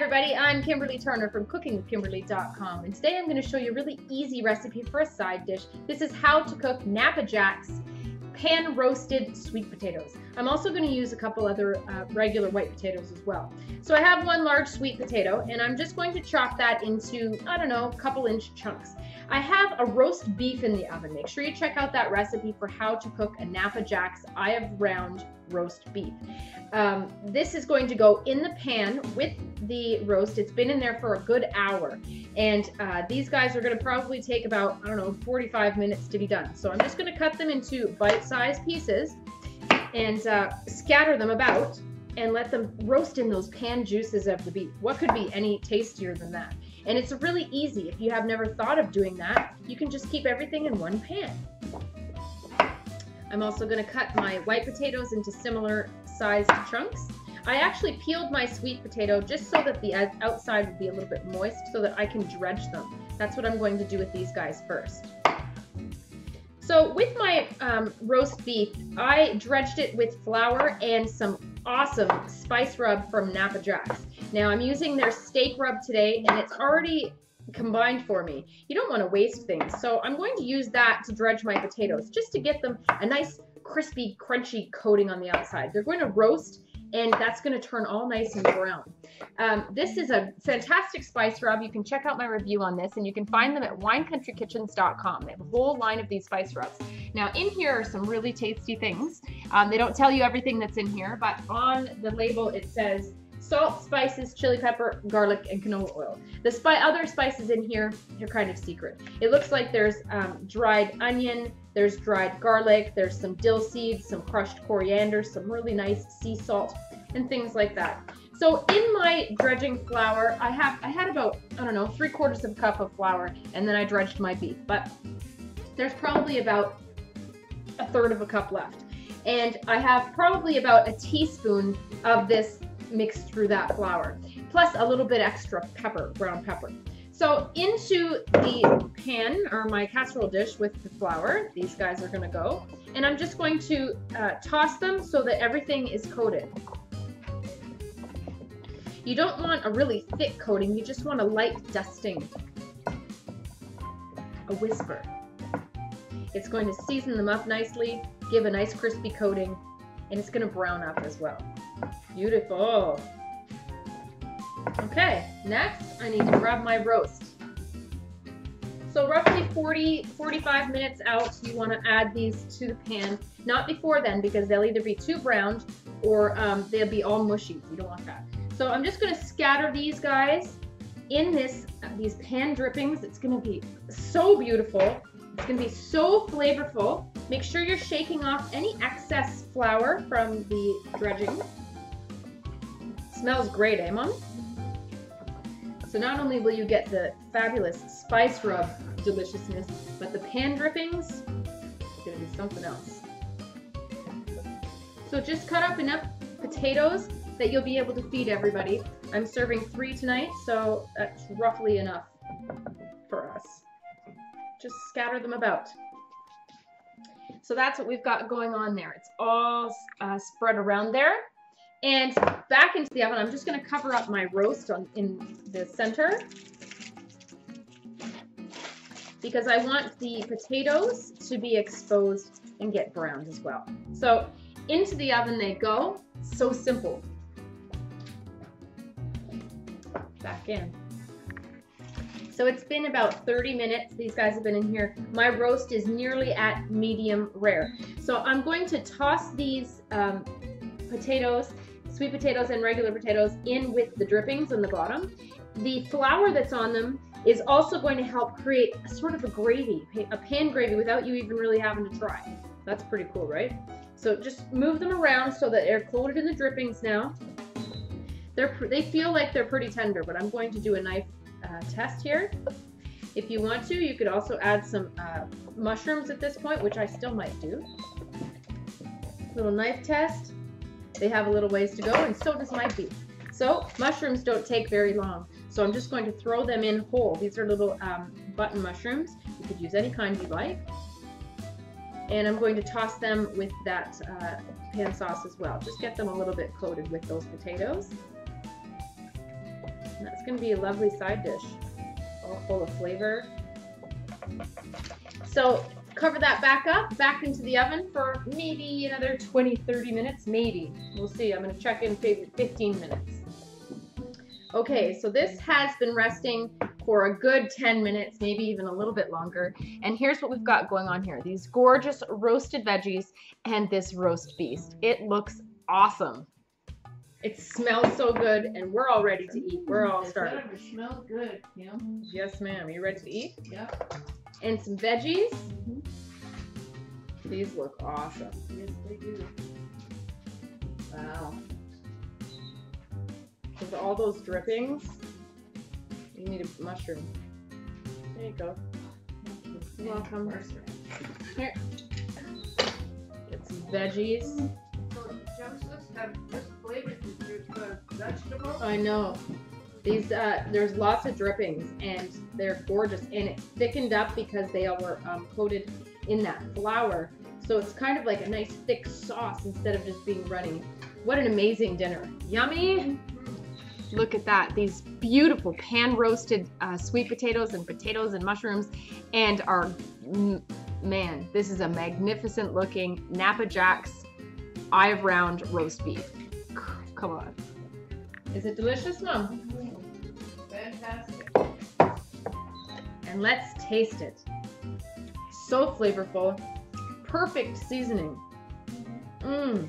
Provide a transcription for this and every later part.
everybody, I'm Kimberly Turner from cookingwithkimberly.com, and today I'm going to show you a really easy recipe for a side dish. This is how to cook Napa Jack's pan roasted sweet potatoes. I'm also going to use a couple other regular white potatoes as well. So I have one large sweet potato and I'm just going to chop that into, I don't know, a couple inch chunks. I have a roast beef in the oven. Make sure you check out that recipe for how to cook a Napa Jack's eye of round roast beef. This is going to go in the pan with the roast. It's been in there for a good hour, and these guys are going to probably take about, I don't know, 45 minutes to be done. So I'm just going to cut them into bite-sized pieces and scatter them about and let them roast in those pan juices of the beef. What could be any tastier than that? And it's really easy. If you have never thought of doing that, you can just keep everything in one pan. I'm also going to cut my white potatoes into similar sized chunks. I actually peeled my sweet potato just so that the outside would be a little bit moist so that I can dredge them. That's what I'm going to do with these guys first. So with my roast beef, I dredged it with flour and some awesome spice rub from Napa Jack's. Now I'm using their steak rub today, and it's already combined for me. You don't want to waste things, so I'm going to use that to dredge my potatoes just to get them a nice crispy crunchy coating on the outside. They're going to roast, and that's going to turn all nice and brown. This is a fantastic spice rub. You can check out my review on this, and you can find them at winecountrykitchens.com. They have a whole line of these spice rubs. Now in here are some really tasty things. They don't tell you everything that's in here, but on the label it says salt, spices, chili pepper, garlic, and canola oil. The other spices in here are kind of secret. It looks like there's dried onion, there's dried garlic, there's some dill seeds, some crushed coriander, some really nice sea salt, and things like that. So in my dredging flour, I had about, I don't know, 3/4 cup of flour, and then I dredged my beef. But there's probably about 1/3 cup left. And I have probably about a teaspoon of this mixed through that flour, plus a little bit extra pepper, brown pepper. So into the pan, or my casserole dish with the flour, these guys are going to go, and I'm just going to toss them so that everything is coated. You don't want a really thick coating, you just want a light dusting, a whisper. It's going to season them up nicely, give a nice crispy coating, and it's going to brown up as well. Beautiful. Okay, next I need to grab my roast. So roughly 40-45 minutes out, you want to add these to the pan. Not before then, because they'll either be too browned or they'll be all mushy. You don't want that. So I'm just going to scatter these guys in these pan drippings. It's going to be so beautiful. It's going to be so flavorful. Make sure you're shaking off any excess flour from the dredging. Smells great, eh, Mom? So not only will you get the fabulous spice rub deliciousness, but the pan drippings are going to be something else. So just cut up enough potatoes that you'll be able to feed everybody. I'm serving 3 tonight, so that's roughly enough for us. Just scatter them about. So that's what we've got going on there. It's all spread around there. And back into the oven, I'm just going to cover up my roast in the center, because I want the potatoes to be exposed and get browned as well. So into the oven they go. So simple. Back in. So it's been about 30 minutes. These guys have been in here. My roast is nearly at medium rare. So I'm going to toss these potatoes, sweet potatoes and regular potatoes, in with the drippings on the bottom. The flour that's on them is also going to help create a sort of a gravy, a pan gravy, without you even really having to try. That's pretty cool, right? So just move them around so that they're coated in the drippings now. They feel like they're pretty tender, but I'm going to do a knife test here. If you want to, you could also add some mushrooms at this point, which I still might do. Little knife test. They have a little ways to go, and so does my beef. So mushrooms don't take very long. So I'm just going to throw them in whole. These are little button mushrooms. You could use any kind you like. And I'm going to toss them with that pan sauce as well. Just get them a little bit coated with those potatoes. It's gonna be a lovely side dish, all full of flavor. So cover that back into the oven for maybe another 20-30 minutes, maybe. We'll see. I'm gonna check in 15 minutes. Okay, so this has been resting for a good 10 minutes, maybe even a little bit longer. And here's what we've got going on here. These gorgeous roasted veggies and this roast beast. It looks awesome. It smells so good, and we're all ready to eat. We're all started. It smells good, Kim. Yes, ma'am. You ready to eat? Yep. And some veggies. These look awesome. Yes, they do. Wow. With all those drippings, you need a mushroom. There you go. You're welcome. Here. Get some veggies. So chunks have just flavored vegetables. I know. These there's lots of drippings and they're gorgeous, and it's thickened up because they were coated in that flour. So it's kind of like a nice thick sauce instead of just being runny. What an amazing dinner. Yummy. Look at that. These beautiful pan roasted sweet potatoes and mushrooms, and our, man, this is a magnificent looking Napa Jack's eye of round roast beef. Come on. Is it delicious, Mom? Fantastic. And let's taste it. So flavorful. Perfect seasoning. Mmm.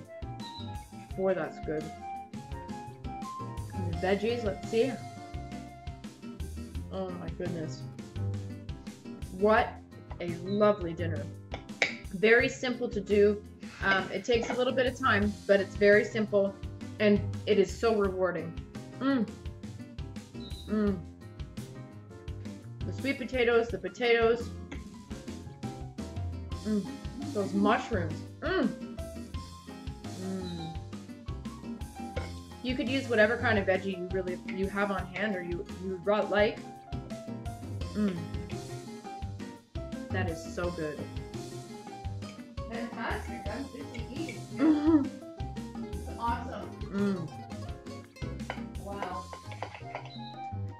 Boy, that's good. And the veggies, let's see. Oh my goodness. What a lovely dinner. Very simple to do. It takes a little bit of time, but it's very simple and it is so rewarding. Mmm. Mmm. The sweet potatoes, the potatoes. Mmm. Those mushrooms. Mmm. Mmm. You could use whatever kind of veggie you have on hand or you like. Mmm. That is so good. Fantastic. I'm fit to eat. It's awesome. Mmm. Wow.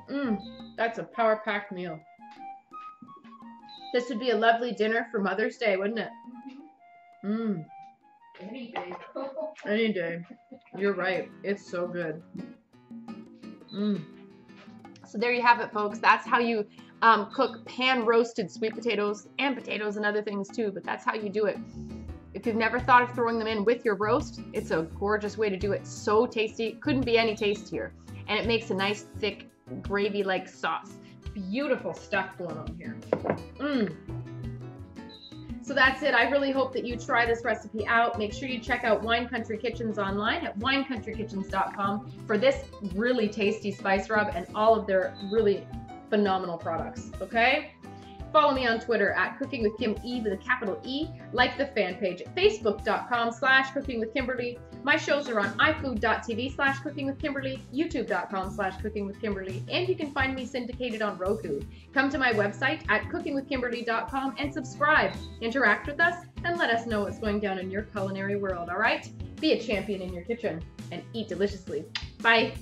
Mmm. That's a power-packed meal. This would be a lovely dinner for Mother's Day, wouldn't it? Mmm. Any day. Any day. You're right. It's so good. Mmm. So there you have it, folks. That's how you cook pan-roasted sweet potatoes and other things too, but that's how you do it. If you've never thought of throwing them in with your roast, it's a gorgeous way to do it. So tasty. Couldn't be any tastier. And it makes a nice, thick, gravy-like sauce. Beautiful stuff going on here. Mmm. So that's it. I really hope that you try this recipe out. Make sure you check out Wine Country Kitchens online at winecountrykitchens.com for this really tasty spice rub and all of their really phenomenal products, okay? Follow me on Twitter at Cooking with Kim E with a capital E. Like the fan page at facebook.com/cookingwithkimberly. My shows are on ifood.tv/cookingwithkimberly, youtube.com/cookingwithkimberly, and you can find me syndicated on Roku. Come to my website at cookingwithkimberly.com and subscribe. Interact with us and let us know what's going down in your culinary world, all right? Be a champion in your kitchen and eat deliciously. Bye.